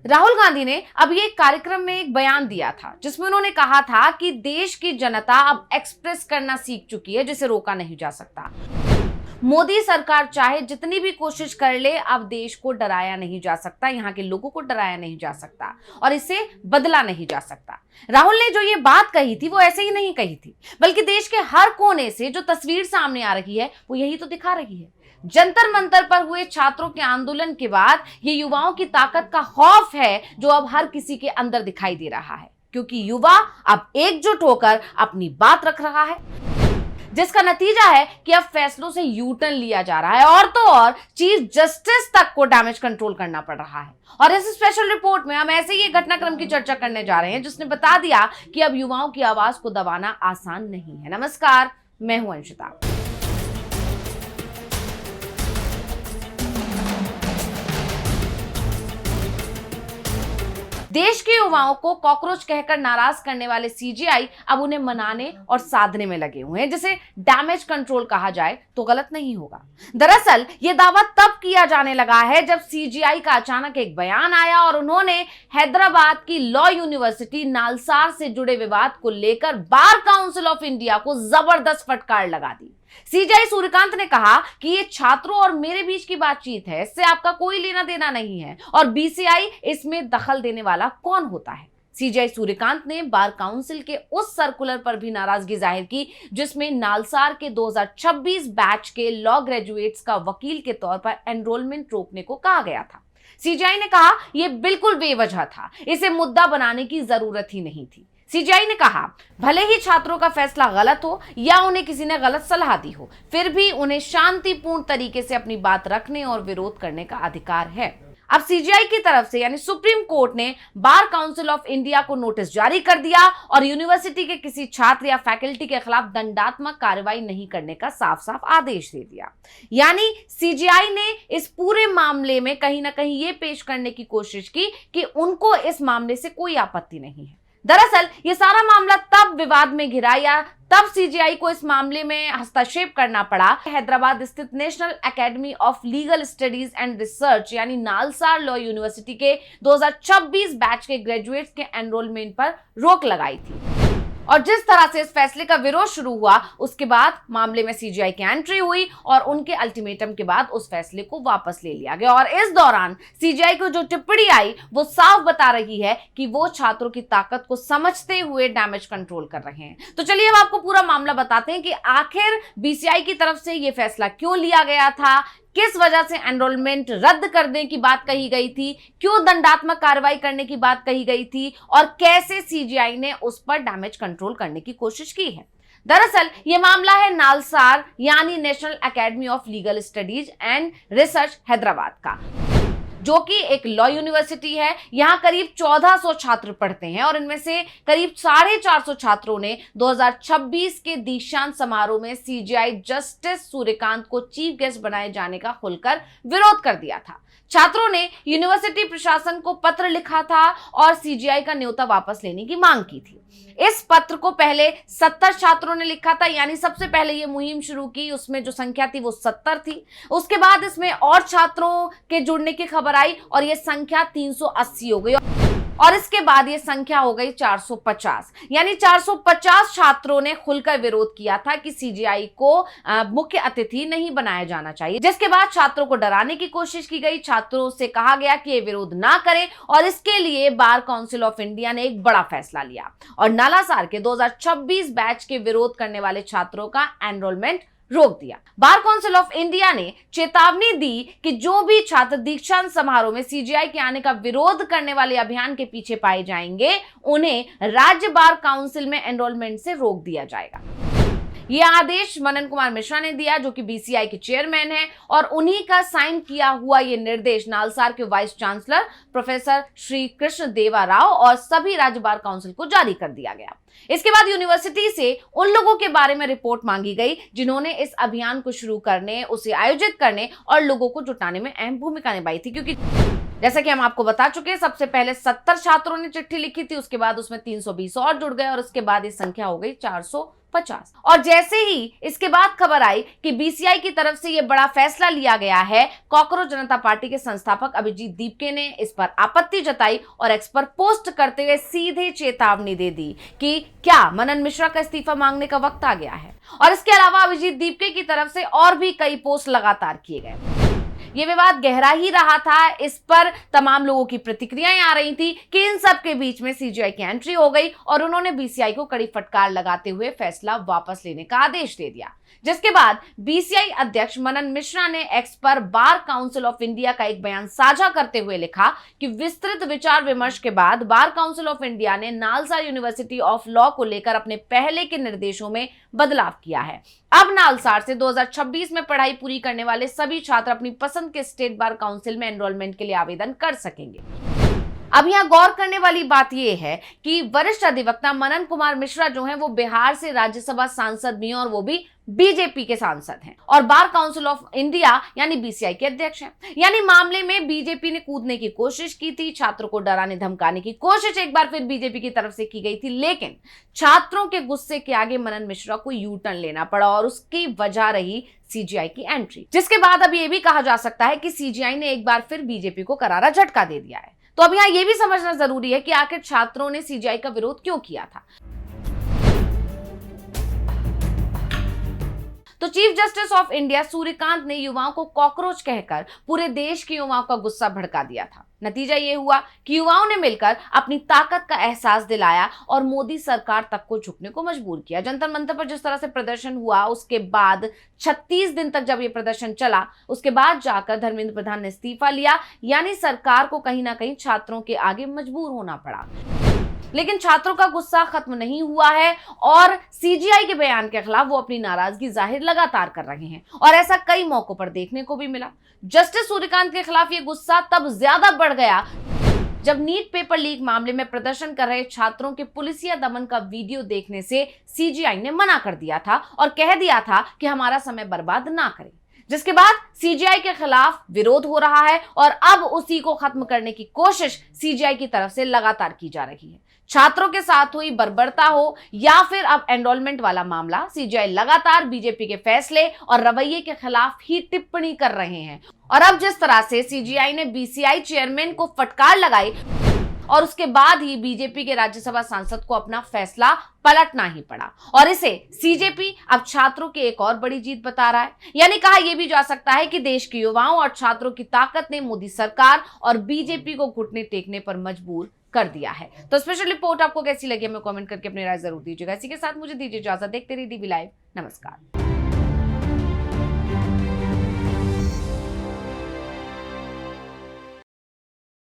राहुल गांधी ने अभी एक कार्यक्रम में एक बयान दिया था जिसमें उन्होंने कहा था कि देश की जनता अब एक्सप्रेस करना सीख चुकी है, जिसे रोका नहीं जा सकता। मोदी सरकार चाहे जितनी भी कोशिश कर ले, अब देश को डराया नहीं जा सकता, यहाँ के लोगों को डराया नहीं जा सकता और इसे बदला नहीं जा सकता। राहुल ने जो ये बात कही थी वो ऐसे ही नहीं कही थी, बल्कि देश के हर कोने से जो तस्वीर सामने आ रही है वो यही तो दिखा रही है। जंतर मंतर पर हुए छात्रों के आंदोलन के बाद ये युवाओं की ताकत का खौफ है जो अब हर किसी के अंदर दिखाई दे रहा है, क्योंकि युवा अब एकजुट होकर अपनी बात रख रहा है, जिसका नतीजा है कि अब फैसलों से यू टर्न लिया जा रहा है और तो और चीफ जस्टिस तक को डैमेज कंट्रोल करना पड़ रहा है। और इस स्पेशल रिपोर्ट में हम ऐसे ही एक घटनाक्रम की चर्चा करने जा रहे हैं जिसने बता दिया कि अब युवाओं की आवाज को दबाना आसान नहीं है। नमस्कार, मैं हूं अंशिता। देश के युवाओं को कॉकरोच कहकर नाराज करने वाले सीजेआई अब उन्हें मनाने और साधने में लगे हुए हैं, जिसे डैमेज कंट्रोल कहा जाए तो गलत नहीं होगा। दरअसल ये दावा तब किया जाने लगा है जब सीजेआई का अचानक एक बयान आया और उन्होंने हैदराबाद की लॉ यूनिवर्सिटी नालसार से जुड़े विवाद को लेकर बार काउंसिल ऑफ इंडिया को जबरदस्त फटकार लगा दी। सीजेआई सूर्यकांत ने कहा कि ये छात्रों और मेरे बीच की बातचीत है, इससे आपका कोई लेना देना नहीं है और बीसीआई इसमें दखल देने वाला कौन होता है। सीजेआई सूर्यकांत ने बार काउंसिल के उस सर्कुलर पर भी नाराजगी जाहिर की जिसमें नालसार के 2026 बैच के लॉ ग्रेजुएट्स का वकील के तौर पर एनरोलमेंट रोकने को कहा गया था। सीजेआई ने कहा यह बिल्कुल बेवजह था, इसे मुद्दा बनाने की जरूरत ही नहीं थी। सीजेआई ने कहा भले ही छात्रों का फैसला गलत हो या उन्हें किसी ने गलत सलाह दी हो, फिर भी उन्हें शांतिपूर्ण तरीके से अपनी बात रखने और विरोध करने का अधिकार है। अब सीजेआई की तरफ से यानी सुप्रीम कोर्ट ने बार काउंसिल ऑफ इंडिया को नोटिस जारी कर दिया और यूनिवर्सिटी के किसी छात्र या फैकल्टी के खिलाफ दंडात्मक कार्रवाई नहीं करने का साफ साफ आदेश दे दिया। यानी सीजेआई ने इस पूरे मामले में कहीं ना कहीं ये पेश करने की कोशिश की कि उनको इस मामले से कोई आपत्ति नहीं है। दरअसल ये सारा मामला तब विवाद में घिरा या तब सीजेआई को इस मामले में हस्तक्षेप करना पड़ा। हैदराबाद स्थित national academy of legal studies and research यानी नालसार लॉ यूनिवर्सिटी के 2026 बैच के ग्रेजुएट्स के एनरोलमेंट पर रोक लगाई थी और जिस तरह से इस फैसले का विरोध शुरू हुआ उसके बाद मामले में सीजेआई की एंट्री हुई और उनके अल्टीमेटम के बाद उस फैसले को वापस ले लिया गया। और इस दौरान सीजेआई को जो टिप्पणी आई वो साफ बता रही है कि वो छात्रों की ताकत को समझते हुए डैमेज कंट्रोल कर रहे हैं। तो चलिए अब आपको पूरा मामला बताते हैं कि आखिर बीसीआई की तरफ से ये फैसला क्यों लिया गया था, किस वजह से एनरोलमेंट रद्द करने की बात कही गई थी, क्यों दंडात्मक कार्रवाई करने की बात कही गई थी और कैसे सीजेआई ने उस पर डैमेज कंट्रोल करने की कोशिश की है। दरअसल ये मामला है नालसार यानी national academy of legal studies and research Hyderabad का, जो कि एक लॉ यूनिवर्सिटी है। यहाँ करीब 1400 छात्र पढ़ते हैं और इनमें से करीब 450 छात्रों ने 2026 के दीक्षांत समारोह में सीजेआई जस्टिस सूर्यकांत को चीफ गेस्ट बनाए जाने का खुलकर विरोध कर दिया था। छात्रों ने यूनिवर्सिटी प्रशासन को पत्र लिखा था और सीजेआई का न्योता वापस लेने की मांग की थी। इस पत्र को पहले 70 छात्रों ने लिखा था, यानी सबसे पहले ये मुहिम शुरू की उसमें जो संख्या थी वो 70 थी। उसके बाद इसमें और छात्रों के जुड़ने की खबर आई और ये संख्या 380 हो गई और इसके बाद ये संख्या हो गई 450, यानी 450 छात्रों ने खुलकर विरोध किया था कि सीजेआई को मुख्य अतिथि नहीं बनाया जाना चाहिए, जिसके बाद छात्रों को डराने की कोशिश की गई। छात्रों से कहा गया कि ये विरोध ना करें और इसके लिए बार काउंसिल ऑफ इंडिया ने एक बड़ा फैसला लिया और नालसार के 2026 बैच के विरोध करने वाले छात्रों का एनरोलमेंट रोक दिया। बार काउंसिल ऑफ इंडिया ने चेतावनी दी कि जो भी छात्र दीक्षांत समारोह में सीजेआई के आने का विरोध करने वाले अभियान के पीछे पाए जाएंगे उन्हें राज्य बार काउंसिल में एनरोलमेंट से रोक दिया जाएगा। यह आदेश मनन कुमार मिश्रा ने दिया जो कि बीसीआई के चेयरमैन हैं और उन्हीं का साइन किया हुआ यह निर्देश नालसार के vice chancellor professor Shri Krishna देवा राव और सभी राज्य बार काउंसिल को जारी कर दिया गया। इसके बाद यूनिवर्सिटी से उन लोगों के बारे में रिपोर्ट मांगी गई जिन्होंने इस अभियान को शुरू करने, उसे आयोजित करने और लोगों को जुटाने में अहम भूमिका निभाई थी, क्योंकि जैसा कि हम आपको बता चुके हैं सबसे पहले 70 छात्रों ने चिट्ठी लिखी थी, उसके बाद उसमें 320 और जुड़ गए और उसके बाद ये संख्या हो गई 450। 50। और जैसे ही इसके बाद खबर आई कि बीसीआई की तरफ से यह बड़ा फैसला लिया गया है, कॉकरोच जनता पार्टी के संस्थापक अभिजीत दीपके ने इस पर आपत्ति जताई और एक्स पर पोस्ट करते हुए सीधे चेतावनी दे दी कि क्या मनन मिश्रा का इस्तीफा मांगने का वक्त आ गया है। और इसके अलावा अभिजीत दीपके की तरफ से और भी कई पोस्ट लगातार किए गए। ये विवाद गहरा ही रहा था। इस पर तमाम लोगों की प्रतिक्रियाएं आ रही थी कि इन सब के बीच में सीजीआई की एंट्री हो गई और उन्होंने बीसीआई को कड़ी फटकार लगाते हुए फैसला वापस लेने का आदेश दे दिया, जिसके बाद बीसीआई अध्यक्ष मनन मिश्रा ने एक्स पर बार काउंसिल ऑफ इंडिया का एक बयान साझा करते हुए लिखा कि विस्तृत विचार विमर्श के बाद बार काउंसिल ऑफ इंडिया ने नालसा यूनिवर्सिटी ऑफ लॉ को लेकर अपने पहले के निर्देशों में बदलाव किया है। अब नालसार से 2026 में पढ़ाई पूरी करने वाले सभी छात्र अपनी पसंद के स्टेट बार काउंसिल में एनरोलमेंट के लिए आवेदन कर सकेंगे। अब यहाँ गौर करने वाली बात यह है कि वरिष्ठ अधिवक्ता मनन कुमार मिश्रा जो हैं वो बिहार से राज्यसभा सांसद भी हैं और वो भी बीजेपी के सांसद हैं और बार काउंसिल ऑफ इंडिया यानी बीसीआई के अध्यक्ष हैं। यानी मामले में बीजेपी ने कूदने की कोशिश की थी, छात्रों को डराने धमकाने की कोशिश एक बार फिर बीजेपी की तरफ से की गई थी, लेकिन छात्रों के गुस्से के आगे मनन मिश्रा को यू टर्न लेना पड़ा और उसकी वजह रही सीजीआई की एंट्री, जिसके बाद अब यह भी कहा जा सकता है कि सीजीआई ने एक बार फिर बीजेपी को करारा झटका दे दिया है। तो अब यहाँ यह भी समझना जरूरी है कि आखिर छात्रों ने सीजीआई का विरोध क्यों किया था। तो chief justice of India Suryakant ने युवाओं को कॉकरोच कहकर पूरे देश के युवाओं का गुस्सा भड़का दिया था। नतीजा ये हुआ कि युवाओं ने मिलकर अपनी ताकत का एहसास दिलाया और मोदी सरकार तक को झुकने को मजबूर किया। जंतर मंतर पर जिस तरह से प्रदर्शन हुआ, उसके बाद 36 दिन तक जब ये प्रदर्शन चला, उसके बाद जाकर धर्मेंद्र प्रधान ने इस्तीफा लिया। यानी सरकार को कहीं ना कहीं छात्रों के आगे मजबूर होना पड़ा। लेकिन छात्रों का गुस्सा खत्म नहीं हुआ है और सीजीआई के बयान के खिलाफ वो अपनी नाराजगी जाहिर लगातार कर रहे हैं और ऐसा कई मौकों पर देखने को भी मिला। जस्टिस सूर्यकांत के खिलाफ ये गुस्सा तब ज्यादा बढ़ गया जब नीट पेपर लीक मामले में प्रदर्शन कर रहे छात्रों के पुलिसिया दमन का वीडियो देखने से सीजीआई ने मना कर दिया था और कह दिया था कि हमारा समय बर्बाद ना करें, जिसके बाद सीजीआई के खिलाफ विरोध हो रहा है और अब उसी को खत्म करने की कोशिश सीजीआई की तरफ से लगातार की जा रही है। छात्रों के साथ हुई बर्बरता हो या फिर अब एनरोलमेंट वाला मामला, सीजीआई लगातार बीजेपी के फैसले और रवैये के खिलाफ ही टिप्पणी कर रहे हैं। और अब जिस तरह से सीजीआई ने बीसीआई चेयरमैन को फटकार लगाई और उसके बाद ही बीजेपी के राज्यसभा सांसद को अपना फैसला पलटना ही पड़ा और इसे सीजेपी अब छात्रों की एक और बड़ी जीत बता रहा है। यानी कहा यह भी जा सकता है कि देश के युवाओं और छात्रों की ताकत ने मोदी सरकार और बीजेपी को घुटने टेकने पर मजबूर कर दिया है। तो स्पेशल रिपोर्ट आपको कैसी लगी हमें कमेंट करके अपनी राय जरूर दीजिएगा। इसी के साथ मुझे दीजिए इजाजत। देखते रहिए डीवी लाइव। नमस्कार।